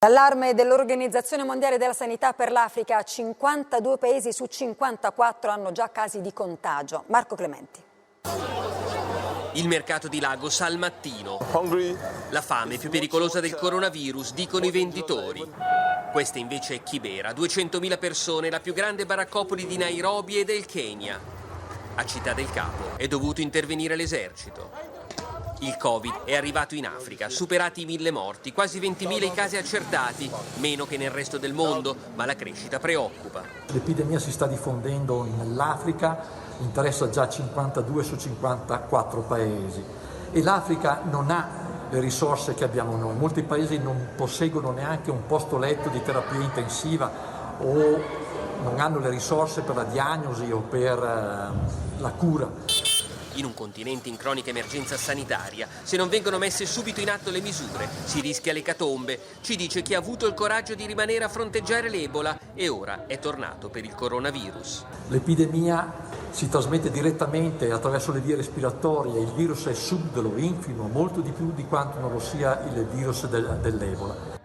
L'allarme dell'Organizzazione Mondiale della Sanità per l'Africa: 52 paesi su 54 hanno già casi di contagio. Marco Clementi. Il mercato di Lagos al mattino. La fame più pericolosa del coronavirus, dicono i venditori. Questa invece è Kibera, 200.000 persone, la più grande baraccopoli di Nairobi e del Kenya. A Città del Capo è dovuto intervenire l'esercito. Il Covid è arrivato in Africa, superati i 1.000 morti, quasi 20.000 i casi accertati, meno che nel resto del mondo, ma la crescita preoccupa. L'epidemia si sta diffondendo nell'Africa, interessa già 52 su 54 paesi e l'Africa non ha le risorse che abbiamo noi. Molti paesi non posseggono neanche un posto letto di terapia intensiva o non hanno le risorse per la diagnosi o per la cura. In un continente in cronica emergenza sanitaria, se non vengono messe subito in atto le misure, si rischia l'ecatombe, ci dice chi ha avuto il coraggio di rimanere a fronteggiare l'Ebola e ora è tornato per il coronavirus. L'epidemia si trasmette direttamente attraverso le vie respiratorie, il virus è subdolo, infinuo, molto di più di quanto non lo sia il virus dell'Ebola.